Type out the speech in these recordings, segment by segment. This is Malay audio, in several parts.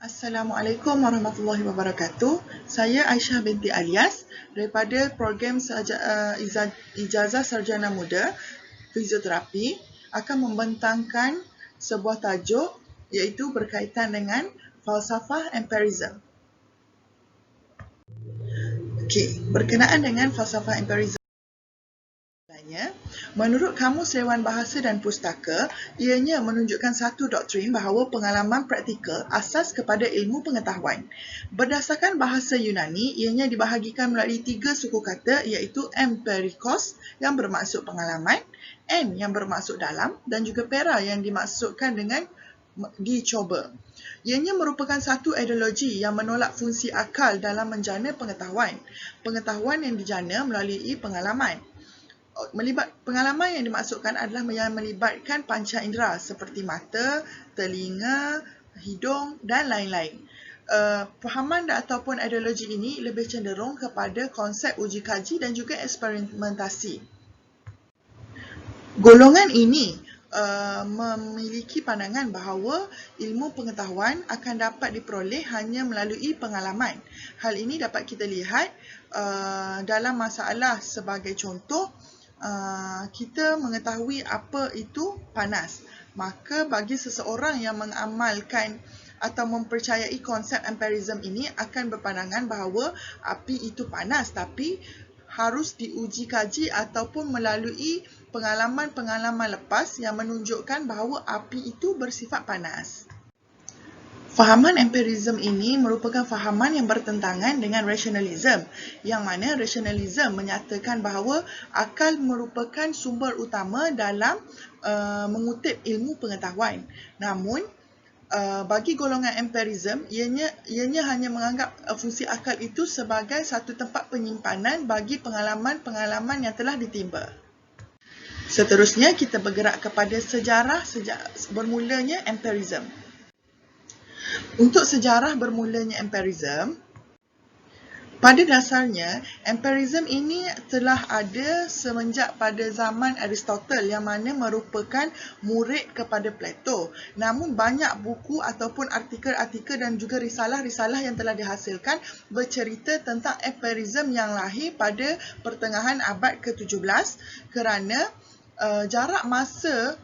Assalamualaikum warahmatullahi wabarakatuh. Saya Aisyah binti Alias daripada program Ijazah Sarjana Muda Fizioterapi akan membentangkan sebuah tajuk iaitu berkaitan dengan falsafah empirism. Okey, berkenaan dengan falsafah empirism, menurut Kamus Dewan Bahasa dan Pustaka, ianya menunjukkan satu doktrin bahawa pengalaman praktikal asas kepada ilmu pengetahuan. Berdasarkan bahasa Yunani, ianya dibahagikan melalui 3 suku kata iaitu empirikos yang bermaksud pengalaman, en yang bermaksud dalam dan juga pera yang dimaksudkan dengan dicoba. Ianya merupakan satu ideologi yang menolak fungsi akal dalam menjana pengetahuan. Pengetahuan yang dijana melalui pengalaman. Pengalaman yang dimaksudkan adalah yang melibatkan panca indera seperti mata, telinga, hidung dan lain-lain. Fahaman ataupun ideologi ini lebih cenderung kepada konsep uji kaji dan juga eksperimentasi. Golongan ini memiliki pandangan bahawa ilmu pengetahuan akan dapat diperoleh hanya melalui pengalaman. Hal ini dapat kita lihat dalam masalah sebagai contoh, kita mengetahui apa itu panas. Maka bagi seseorang yang mengamalkan atau mempercayai konsep empirism ini akan berpandangan bahawa api itu panas tapi harus diuji kaji ataupun melalui pengalaman-pengalaman lepas yang menunjukkan bahawa api itu bersifat panas. Fahaman empirism ini merupakan fahaman yang bertentangan dengan rasionalism, yang mana rasionalism menyatakan bahawa akal merupakan sumber utama dalam mengutip ilmu pengetahuan. Namun, bagi golongan empirism, ianya hanya menganggap fungsi akal itu sebagai satu tempat penyimpanan bagi pengalaman-pengalaman yang telah ditimba. Seterusnya, kita bergerak kepada sejarah bermulanya empirism. Untuk sejarah bermulanya empirism, pada dasarnya, empirism ini telah ada semenjak pada zaman Aristotle yang mana merupakan murid kepada Plato. Namun banyak buku ataupun artikel-artikel dan juga risalah-risalah yang telah dihasilkan bercerita tentang empirism yang lahir pada pertengahan abad ke-17 kerana jarak masa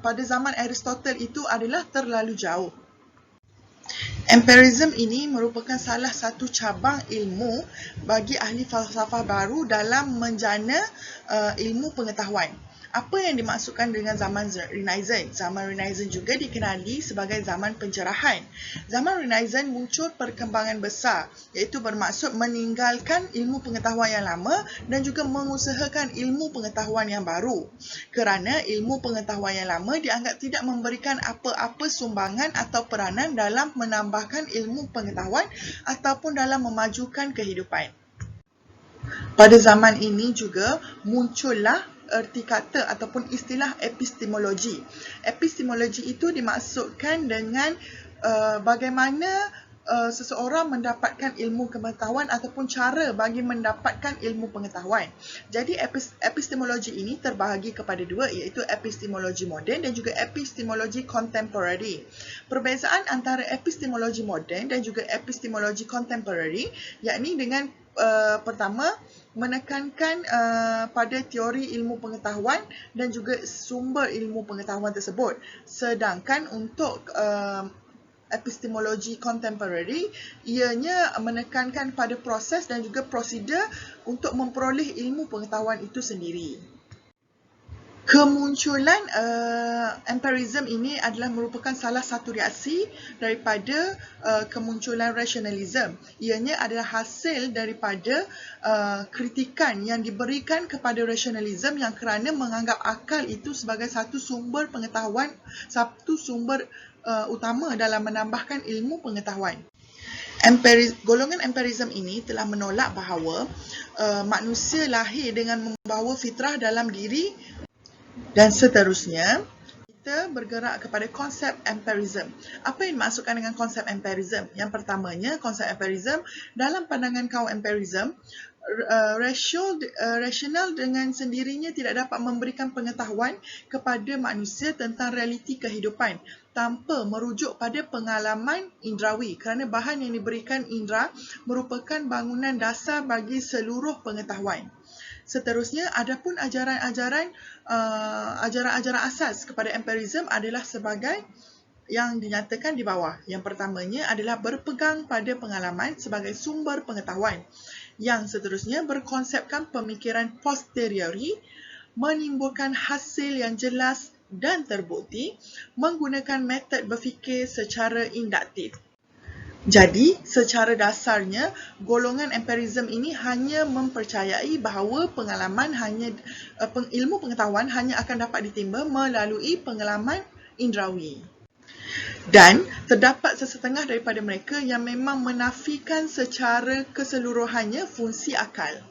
pada zaman Aristotle itu adalah terlalu jauh. Empirism ini merupakan salah satu cabang ilmu bagi ahli falsafah baru dalam menjana ilmu pengetahuan. Apa yang dimaksudkan dengan zaman Renaissance? Zaman Renaissance juga dikenali sebagai zaman pencerahan. Zaman Renaissance muncul perkembangan besar, iaitu bermaksud meninggalkan ilmu pengetahuan yang lama dan juga mengusahakan ilmu pengetahuan yang baru. Kerana ilmu pengetahuan yang lama dianggap tidak memberikan apa-apa sumbangan atau peranan dalam menambahkan ilmu pengetahuan ataupun dalam memajukan kehidupan. Pada zaman ini juga muncullah erti kata ataupun istilah epistemologi. Epistemologi itu dimaksudkan dengan bagaimana seseorang mendapatkan ilmu pengetahuan ataupun cara bagi mendapatkan ilmu pengetahuan. Jadi epistemologi ini terbahagi kepada dua, iaitu epistemologi moden dan juga epistemologi contemporary. Perbezaan antara epistemologi moden dan juga epistemologi contemporary yakni dengan pertama, menekankan pada teori ilmu pengetahuan dan juga sumber ilmu pengetahuan tersebut. Sedangkan untuk epistemologi contemporary, ianya menekankan pada proses dan juga prosedur untuk memperoleh ilmu pengetahuan itu sendiri. Kemunculan empirism ini adalah merupakan salah satu reaksi daripada kemunculan rasionalism. Ianya adalah hasil daripada kritikan yang diberikan kepada rasionalism yang kerana menganggap akal itu sebagai satu sumber pengetahuan, satu sumber utama dalam menambahkan ilmu pengetahuan. Golongan empirism ini telah menolak bahawa manusia lahir dengan membawa fitrah dalam diri dan seterusnya. Kita bergerak kepada konsep empirism. Apa yang dimaksudkan dengan konsep empirism? Yang pertamanya, konsep empirism dalam pandangan kaum empirism, Rasional dengan sendirinya tidak dapat memberikan pengetahuan kepada manusia tentang realiti kehidupan tanpa merujuk pada pengalaman indrawi, kerana bahan yang diberikan indera merupakan bangunan dasar bagi seluruh pengetahuan. Seterusnya, adapun ajaran-ajaran asas kepada empirism adalah sebagai yang dinyatakan di bawah. Yang pertamanya adalah berpegang pada pengalaman sebagai sumber pengetahuan. Yang seterusnya berkonsepkan pemikiran posteriori, menimbulkan hasil yang jelas dan terbukti, menggunakan metod berfikir secara induktif. Jadi, secara dasarnya, golongan empirism ini hanya mempercayai bahawa ilmu pengetahuan hanya akan dapat ditimba melalui pengalaman indrawi. Dan terdapat sesetengah daripada mereka yang memang menafikan secara keseluruhannya fungsi akal.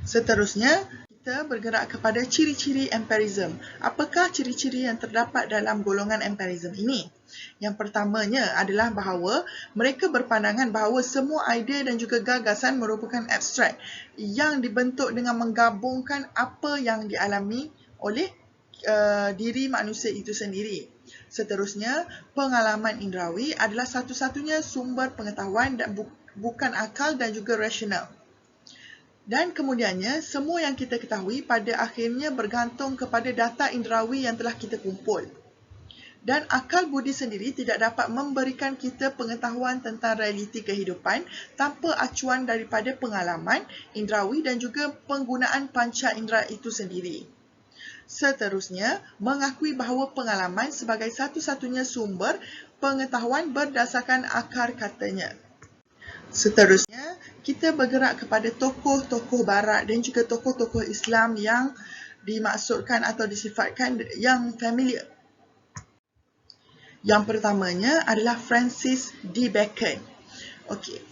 Seterusnya, kita bergerak kepada ciri-ciri empirism. Apakah ciri-ciri yang terdapat dalam golongan empirism ini? Yang pertamanya adalah bahawa mereka berpandangan bahawa semua idea dan juga gagasan merupakan abstrak yang dibentuk dengan menggabungkan apa yang dialami oleh diri manusia itu sendiri. Seterusnya, pengalaman indrawi adalah satu-satunya sumber pengetahuan dan bukan akal dan juga rasional. Dan kemudiannya, semua yang kita ketahui pada akhirnya bergantung kepada data indrawi yang telah kita kumpul. Dan akal budi sendiri tidak dapat memberikan kita pengetahuan tentang realiti kehidupan tanpa acuan daripada pengalaman indrawi dan juga penggunaan panca indera itu sendiri. Seterusnya, mengakui bahawa pengalaman sebagai satu-satunya sumber pengetahuan berdasarkan akar katanya. Seterusnya, kita bergerak kepada tokoh-tokoh barat dan juga tokoh-tokoh Islam yang dimaksudkan atau disifatkan yang familiar. Yang pertamanya adalah Francis D. Bacon.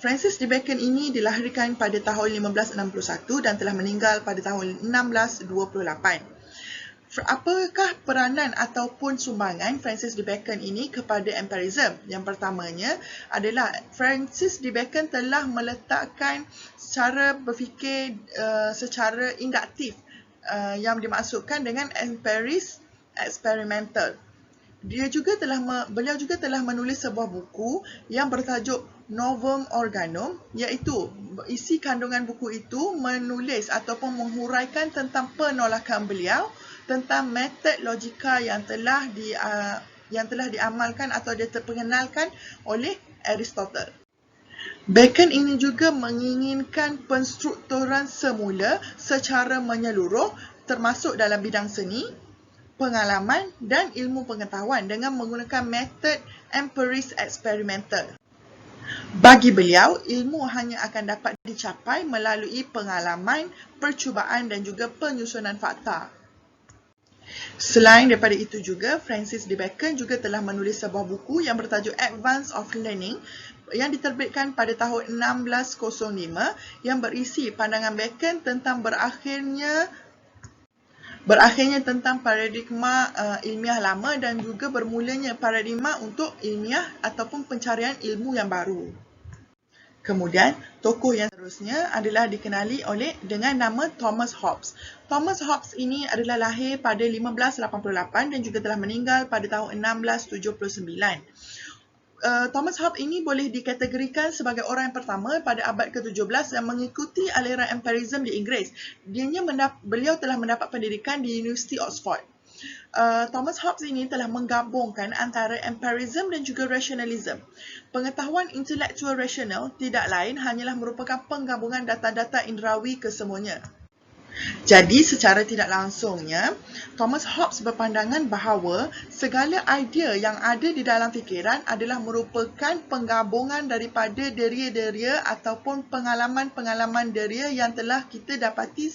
Francis D. Bacon ini dilahirkan pada tahun 1561 dan telah meninggal pada tahun 1628. Apakah peranan ataupun sumbangan Francis D. Bacon ini kepada empirism? Yang pertamanya adalah Francis D. Bacon telah meletakkan cara berfikir secara induktif yang dimaksudkan dengan empiris experimental. Beliau juga telah menulis sebuah buku yang bertajuk Novum Organum, iaitu isi kandungan buku itu menulis ataupun menghuraikan tentang penolakan beliau tentang metod logika yang telah diamalkan atau diperkenalkan oleh Aristotle. Bacon ini juga menginginkan penstrukturan semula secara menyeluruh termasuk dalam bidang seni, pengalaman dan ilmu pengetahuan dengan menggunakan metod empiris experimental. Bagi beliau, ilmu hanya akan dapat dicapai melalui pengalaman, percubaan dan juga penyusunan fakta. Selain daripada itu juga, Francis D. Bacon juga telah menulis sebuah buku yang bertajuk Advance of Learning yang diterbitkan pada tahun 1605 yang berisi pandangan Bacon tentang berakhirnya tentang paradigma ilmiah lama dan juga bermulanya paradigma untuk ilmiah ataupun pencarian ilmu yang baru. Kemudian, tokoh yang seterusnya adalah dikenali dengan nama Thomas Hobbes. Thomas Hobbes ini adalah lahir pada 1588 dan juga telah meninggal pada tahun 1679. Thomas Hobbes ini boleh dikategorikan sebagai orang yang pertama pada abad ke-17 yang mengikuti aliran empirism di Inggeris. Beliau telah mendapat pendidikan di University Oxford. Thomas Hobbes ini telah menggabungkan antara empirism dan juga rationalism. Pengetahuan intelektual rasional tidak lain hanyalah merupakan penggabungan data-data indrawi kesemuanya. Jadi, secara tidak langsungnya, Thomas Hobbes berpandangan bahawa segala idea yang ada di dalam fikiran adalah merupakan penggabungan daripada deria-deria ataupun pengalaman-pengalaman deria yang telah kita dapati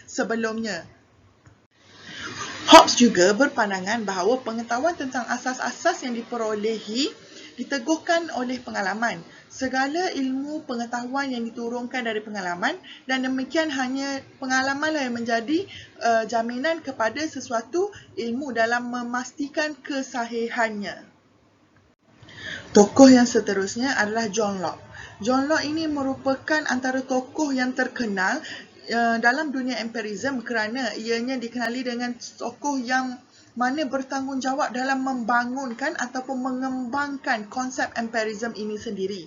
sebelumnya. Hobbes juga berpandangan bahawa pengetahuan tentang asas-asas yang diperolehi diteguhkan oleh pengalaman. Segala ilmu pengetahuan yang diturunkan dari pengalaman dan demikian hanya pengalamanlah yang menjadi jaminan kepada sesuatu ilmu dalam memastikan kesahihannya. Tokoh yang seterusnya adalah John Locke. John Locke ini merupakan antara tokoh yang terkenal dalam dunia empirism kerana ianya dikenali dengan tokoh yang mana bertanggungjawab dalam membangunkan ataupun mengembangkan konsep empirism ini sendiri.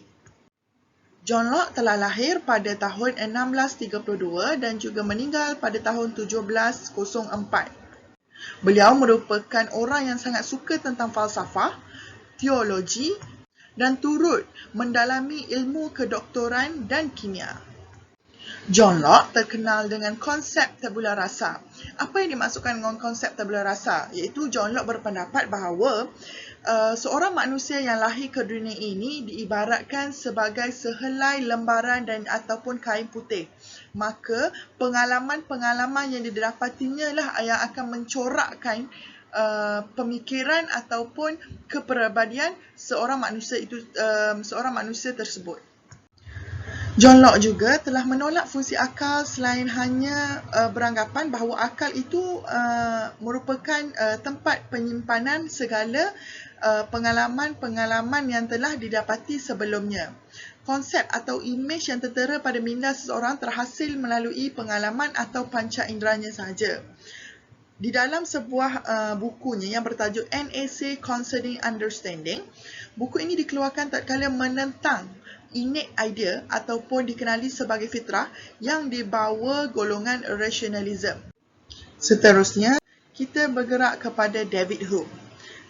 John Locke telah lahir pada tahun 1632 dan juga meninggal pada tahun 1704. Beliau merupakan orang yang sangat suka tentang falsafah, teologi dan turut mendalami ilmu kedoktoran dan kimia. John Locke terkenal dengan konsep tabula rasa. Apa yang dimaksudkan dengan konsep tabula rasa? Iaitu John Locke berpendapat bahawa seorang manusia yang lahir ke dunia ini diibaratkan sebagai sehelai lembaran dan ataupun kain putih. Maka pengalaman-pengalaman yang didapatinya lah yang akan mencorakkan pemikiran ataupun kepribadian seorang manusia tersebut. John Locke juga telah menolak fungsi akal selain hanya beranggapan bahawa akal itu merupakan tempat penyimpanan segala pengalaman-pengalaman yang telah didapati sebelumnya. Konsep atau imej yang tertera pada minda seseorang terhasil melalui pengalaman atau panca inderanya sahaja. Di dalam sebuah bukunya yang bertajuk An Essay Concerning Understanding, buku ini dikeluarkan tatkala menentang innate idea ataupun dikenali sebagai fitrah yang dibawa golongan rationalism. Seterusnya, kita bergerak kepada David Hume.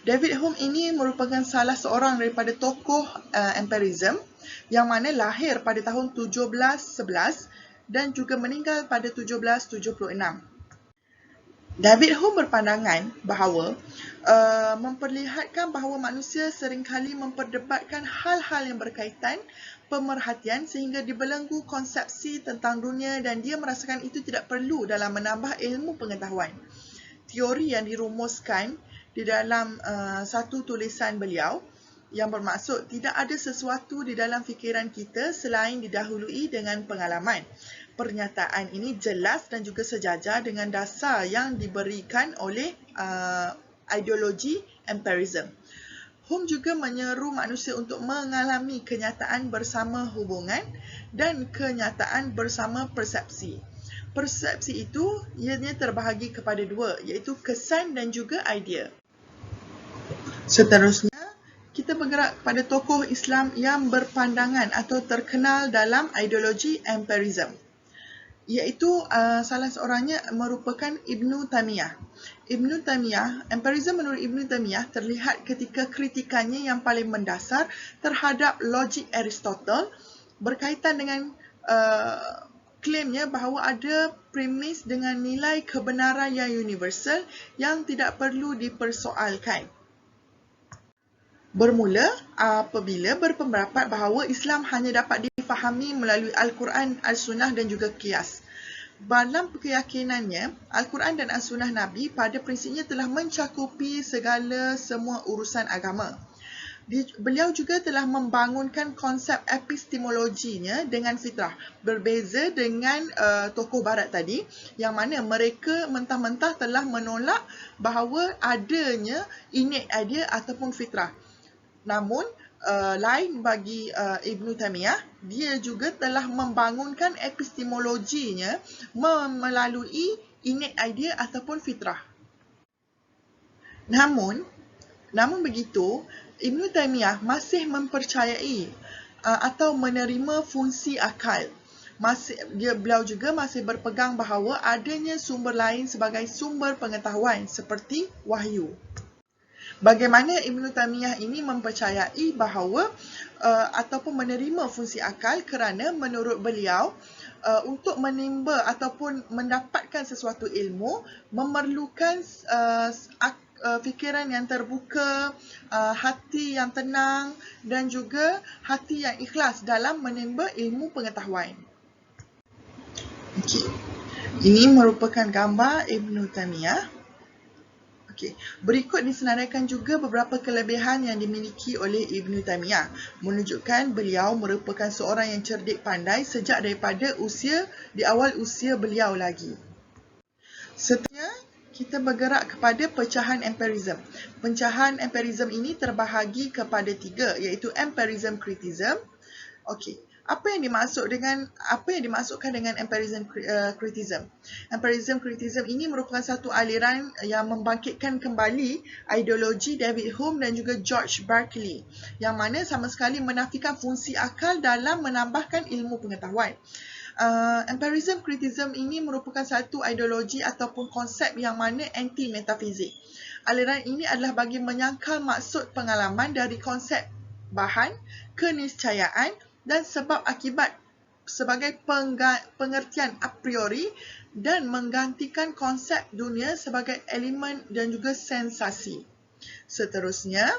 David Hume ini merupakan salah seorang daripada tokoh empirism yang mana lahir pada tahun 1711 dan juga meninggal pada 1776. David Hume berpandangan bahawa memperlihatkan bahawa manusia seringkali memperdebatkan hal-hal yang berkaitan pemerhatian sehingga dibelenggu konsepsi tentang dunia dan dia merasakan itu tidak perlu dalam menambah ilmu pengetahuan. Teori yang dirumuskan di dalam satu tulisan beliau yang bermaksud tidak ada sesuatu di dalam fikiran kita selain didahului dengan pengalaman. Pernyataan ini jelas dan juga sejajar dengan dasar yang diberikan oleh ideologi empirism. Hume juga menyeru manusia untuk mengalami kenyataan bersama hubungan dan kenyataan bersama persepsi. Persepsi itu ianya terbahagi kepada dua, iaitu kesan dan juga idea. Seterusnya, kita bergerak pada tokoh Islam yang berpandangan atau terkenal dalam ideologi empirism, iaitu salah seorangnya merupakan Ibn Taymiyah. Ibn Taymiyah, empirism menurut Ibn Taymiyah terlihat ketika kritikannya yang paling mendasar terhadap logik Aristotle berkaitan dengan klaimnya bahawa ada premis dengan nilai kebenaran yang universal yang tidak perlu dipersoalkan. Bermula apabila berpendapat bahawa Islam hanya dapat difahami melalui Al-Quran, Al-Sunnah dan juga Qiyas. Dalam keyakinannya, Al-Quran dan Al-Sunnah Nabi pada prinsipnya telah mencakupi semua urusan agama. Beliau juga telah membangunkan konsep epistemologinya dengan fitrah. Berbeza dengan tokoh barat tadi, yang mana mereka mentah-mentah telah menolak bahawa adanya innate idea ataupun fitrah. Namun, lain bagi Ibn Taymiyah, dia juga telah membangunkan epistemologinya melalui innate idea ataupun fitrah. Namun begitu, Ibn Taymiyah masih mempercayai atau menerima fungsi akal. Beliau juga masih berpegang bahawa adanya sumber lain sebagai sumber pengetahuan seperti wahyu. Bagaimana Ibn Taymiyah ini mempercayai bahawa ataupun menerima fungsi akal kerana menurut beliau untuk menimba ataupun mendapatkan sesuatu ilmu memerlukan fikiran yang terbuka, hati yang tenang dan juga hati yang ikhlas dalam menimba ilmu pengetahuan. Okey. Ini merupakan gambar Ibn Taymiyah. Okay. Berikut disenaraikan juga beberapa kelebihan yang dimiliki oleh Ibn Taymiyah, menunjukkan beliau merupakan seorang yang cerdik pandai sejak daripada di awal usia beliau lagi. Seterusnya, kita bergerak kepada pecahan empirism. Pecahan empirism ini terbahagi kepada 3, iaitu empirism criticism. Okey. Apa yang dimaksudkan dengan empirism criticism? Empirism criticism ini merupakan satu aliran yang membangkitkan kembali ideologi David Hume dan juga George Berkeley, yang mana sama sekali menafikan fungsi akal dalam menambahkan ilmu pengetahuan. Empirism criticism ini merupakan satu ideologi ataupun konsep yang mana anti-metafizik. Aliran ini adalah bagi menyangkal maksud pengalaman dari konsep bahan, keniscayaan dan sebab akibat sebagai pengertian a priori dan menggantikan konsep dunia sebagai elemen dan juga sensasi. Seterusnya,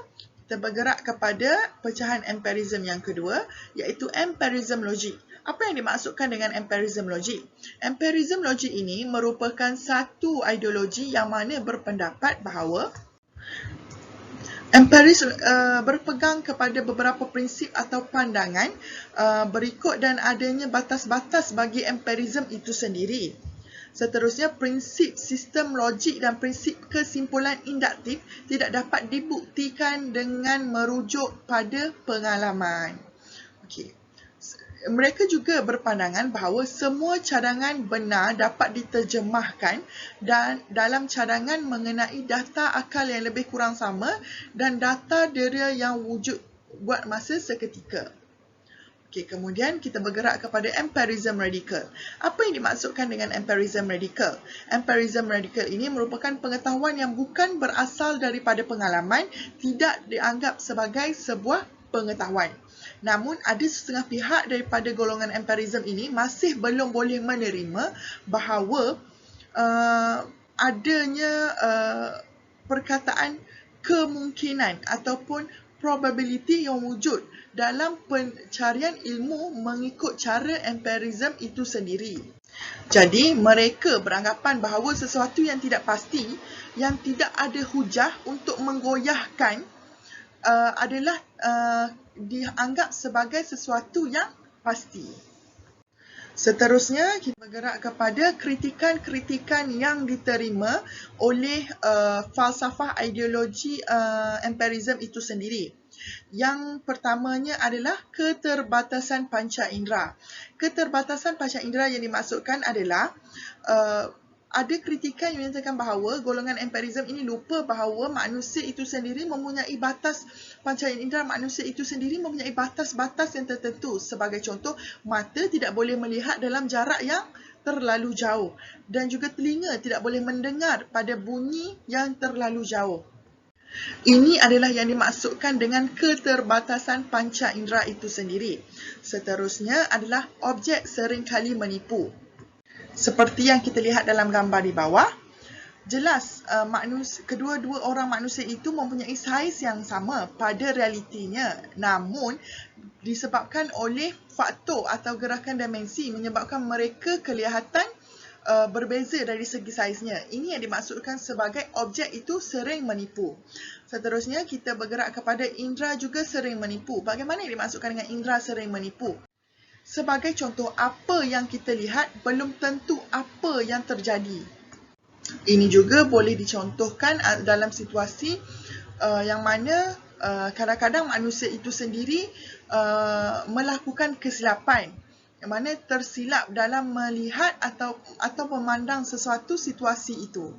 kita bergerak kepada pecahan empirism yang kedua, iaitu empirism logik. Apa yang dimaksudkan dengan empirism logik? Empirism logik ini merupakan satu ideologi yang mana berpendapat bahawa empiris berpegang kepada beberapa prinsip atau pandangan berikut dan adanya batas-batas bagi empirism itu sendiri. Seterusnya, prinsip sistem logik dan prinsip kesimpulan induktif tidak dapat dibuktikan dengan merujuk pada pengalaman. Okey. Mereka juga berpandangan bahawa semua cadangan benar dapat diterjemahkan dan dalam cadangan mengenai data akal yang lebih kurang sama dan data deria yang wujud buat masa seketika. Okey, kemudian kita bergerak kepada empirism radikal. Apa yang dimaksudkan dengan empirism radikal? Empirism radikal ini merupakan pengetahuan yang bukan berasal daripada pengalaman, tidak dianggap sebagai sebuah pengetahuan. Namun, ada setengah pihak daripada golongan empirism ini masih belum boleh menerima bahawa adanya perkataan kemungkinan ataupun probability yang wujud dalam pencarian ilmu mengikut cara empirism itu sendiri. Jadi, mereka beranggapan bahawa sesuatu yang tidak pasti, yang tidak ada hujah untuk menggoyahkan adalah dianggap sebagai sesuatu yang pasti. Seterusnya, kita bergerak kepada kritikan-kritikan yang diterima oleh falsafah ideologi empirism itu sendiri. Yang pertamanya adalah keterbatasan panca indera. Keterbatasan panca indera yang dimaksudkan adalah ada kritikan yang menyatakan bahawa golongan empirism ini lupa bahawa manusia itu sendiri mempunyai batas, panca indera manusia itu sendiri mempunyai batas-batas yang tertentu. Sebagai contoh, mata tidak boleh melihat dalam jarak yang terlalu jauh dan juga telinga tidak boleh mendengar pada bunyi yang terlalu jauh. Ini adalah yang dimaksudkan dengan keterbatasan panca indera itu sendiri. Seterusnya adalah objek seringkali menipu. Seperti yang kita lihat dalam gambar di bawah, jelas kedua-dua orang manusia itu mempunyai saiz yang sama pada realitinya. Namun, disebabkan oleh faktor atau gerakan dimensi menyebabkan mereka kelihatan berbeza dari segi saiznya. Ini yang dimaksudkan sebagai objek itu sering menipu. Seterusnya, kita bergerak kepada indera juga sering menipu. Bagaimana yang dimaksudkan dengan indera sering menipu? Sebagai contoh, apa yang kita lihat belum tentu apa yang terjadi. Ini juga boleh dicontohkan dalam situasi yang mana kadang-kadang manusia itu sendiri melakukan kesilapan, yang mana tersilap dalam melihat atau memandang sesuatu situasi itu.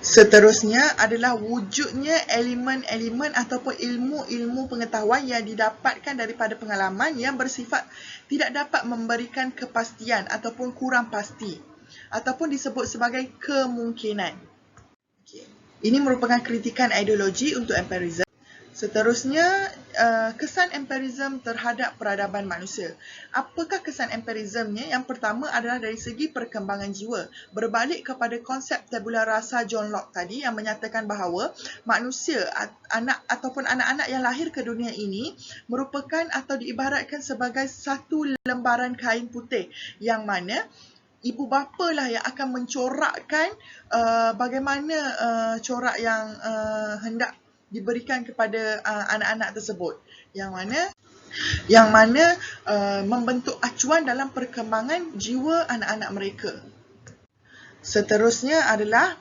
Seterusnya adalah wujudnya elemen-elemen ataupun ilmu-ilmu pengetahuan yang didapatkan daripada pengalaman yang bersifat tidak dapat memberikan kepastian ataupun kurang pasti ataupun disebut sebagai kemungkinan. Ini merupakan kritikan ideologi untuk empirism. Seterusnya, kesan empirism terhadap peradaban manusia. Apakah kesan empirismnya? Yang pertama adalah dari segi perkembangan jiwa. Berbalik kepada konsep tabula rasa John Locke tadi yang menyatakan bahawa manusia, anak-anak yang lahir ke dunia ini merupakan atau diibaratkan sebagai satu lembaran kain putih yang mana ibu bapa lah yang akan mencorakkan bagaimana corak yang hendak diberikan kepada anak-anak tersebut, yang mana membentuk acuan dalam perkembangan jiwa anak-anak mereka. Seterusnya adalah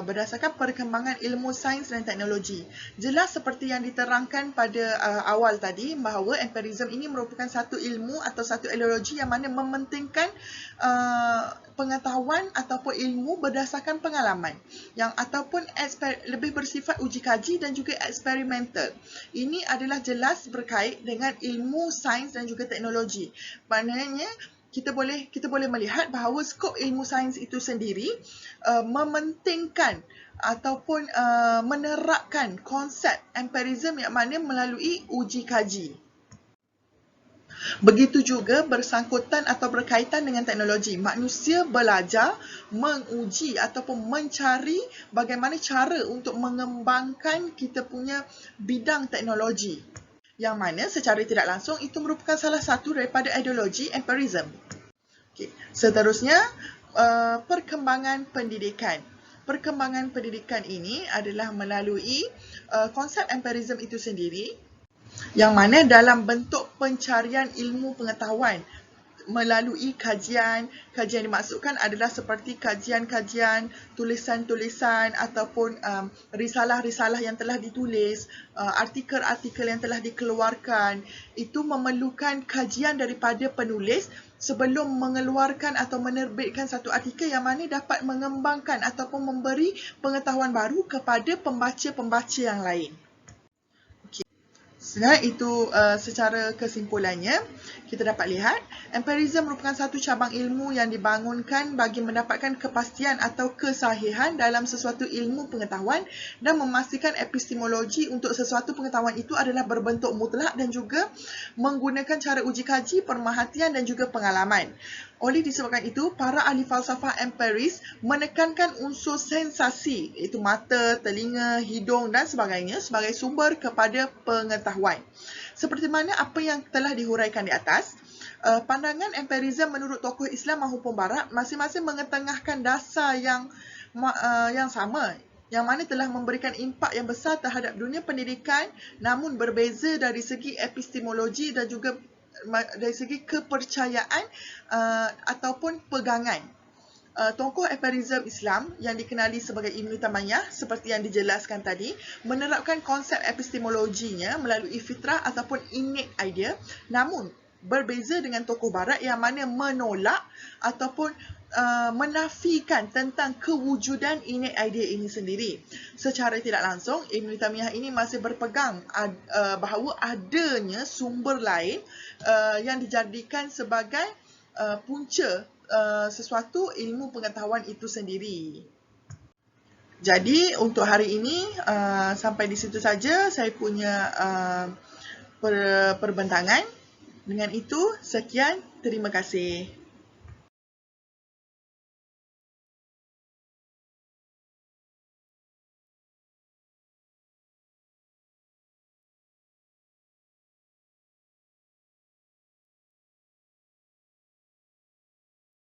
berdasarkan perkembangan ilmu sains dan teknologi. Jelas seperti yang diterangkan pada awal tadi bahawa empirism ini merupakan satu ilmu atau satu ideologi yang mana mementingkan pengetahuan ataupun ilmu berdasarkan pengalaman yang ataupun lebih bersifat uji kaji dan juga eksperimental. Ini adalah jelas berkait dengan ilmu sains dan juga teknologi. Maknanya kita boleh melihat bahawa skop ilmu sains itu sendiri mementingkan ataupun menerapkan konsep empirism yang mana melalui uji kaji. Begitu juga bersangkutan atau berkaitan dengan teknologi. Manusia belajar menguji ataupun mencari bagaimana cara untuk mengembangkan kita punya bidang teknologi. Yang mana secara tidak langsung itu merupakan salah satu daripada ideologi empirism. Okay. Seterusnya, perkembangan pendidikan. Perkembangan pendidikan ini adalah melalui konsep empirism itu sendiri, yang mana dalam bentuk pencarian ilmu pengetahuan melalui kajian. Kajian dimaksudkan adalah seperti kajian-kajian, tulisan-tulisan ataupun risalah-risalah yang telah ditulis, artikel-artikel yang telah dikeluarkan. Itu memerlukan kajian daripada penulis sebelum mengeluarkan atau menerbitkan satu artikel yang mana dapat mengembangkan ataupun memberi pengetahuan baru kepada pembaca-pembaca yang lain. Itu secara kesimpulannya, kita dapat lihat empirism merupakan satu cabang ilmu yang dibangunkan bagi mendapatkan kepastian atau kesahihan dalam sesuatu ilmu pengetahuan dan memastikan epistemologi untuk sesuatu pengetahuan itu adalah berbentuk mutlak dan juga menggunakan cara uji kaji, pemerhatian dan juga pengalaman. Oleh disebabkan itu, para ahli falsafah empiris menekankan unsur sensasi, iaitu mata, telinga, hidung dan sebagainya sebagai sumber kepada pengetahuan. Seperti mana apa yang telah dihuraikan di atas, pandangan empirism menurut tokoh Islam maupun Barat masing-masing mengetengahkan dasar yang sama, yang mana telah memberikan impak yang besar terhadap dunia pendidikan, namun berbeza dari segi epistemologi dan juga dari segi kepercayaan ataupun pegangan. Tokoh empirism Islam yang dikenali sebagai Ibn Taymiyyah seperti yang dijelaskan tadi menerapkan konsep epistemologinya melalui fitrah ataupun innate idea, namun berbeza dengan tokoh Barat yang mana menolak ataupun menafikan tentang kewujudan innate idea ini sendiri. Secara tidak langsung, Ibn Taymiyyah ini masih berpegang bahawa adanya sumber lain yang dijadikan sebagai punca sesuatu ilmu pengetahuan itu sendiri. Jadi untuk hari ini sampai di situ saja saya punya perbentangan. Dengan itu, sekian, terima kasih.